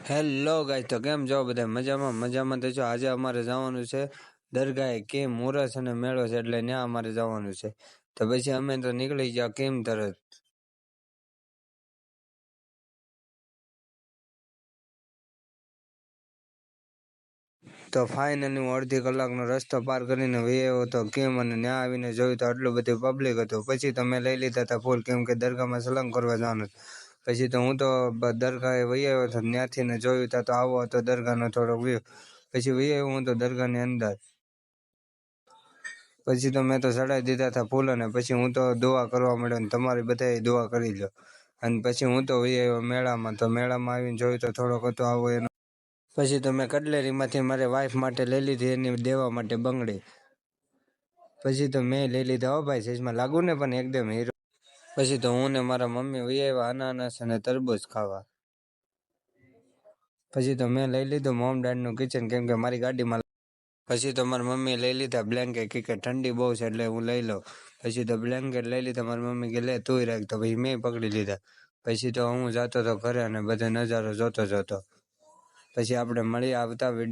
Hello guys, તો કેમ છો બધા? મજામાં તો છો. આજે અમારે જવાનું છે દરગાહે. કેમ મુરસ અને મેળો છે એટલે ત્યાં અમારે જવાનું છે. તો પછી અમે તો નીકળી ગયા કેમ તરત. તો ફાઇનલી હું અડધી કલાકનો રસ્તો પાર કરીને વહી આવ્યો હતો કેમ, અને ત્યાં આવીને જોયું તો આટલું બધું પબ્લિક હતું. પછી તો મેં લઈ લીધા હતા ફૂલ, કેમ કે દરગાહમાં સલામ કરવા જવાનું. પછી તો હું તો દરગાહે વહી આવ્યો હતો. ત્યાંથી ને જોયું તો આવો હતો દરગાહનો થોડોક વ્યૂ. પછી વહી આવ્યો હું તો દરગાહની અંદર. પછી તો મેં તો ચડાવી દીધા હતા ફૂલ, અને પછી હું તો દુઆ કરવા માંડ્યો, અને તમારી બધાએ દુઆ કરી લો. અને પછી હું તો વહી આવ્યો મેળામાં. તો મેળામાં આવીને જોયું તો થોડોક હતો આવો એનો. પછી તો મેં કટલેરીમાંથી મારી વાઈફ માટે લઈ લીધી, એની દેવા માટે બંગડી. પછી તો મેં લઈ લીધા, હો ભાઈ, સાઈઝમાં લાગુ ને પણ એકદમ હીરો. પછી તો હું ને મારા મમ્મી વહી આવ્યા અનાનસ અને તરબૂચ ખાવા. પછી તો મેં લઈ લીધું મોમ ડેડનું કિચન, કેમ કે મારી ગાડીમાં. પછી તો મારી મમ્મીએ લઈ લીધા બ્લેન્કેટ, કે ઠંડી બહુ છે એટલે હું લઈ લઉં. પછી તો બ્લેન્કેટ લઈ લીધા. મારી મમ્મી કે લે તુંય રાખ, તો પછી મેં પકડી લીધા. પછી તો હું જતો હતો ઘરે અને બધો નજારો જોતો. પછી આપણે મળી આવતા વિડીયો.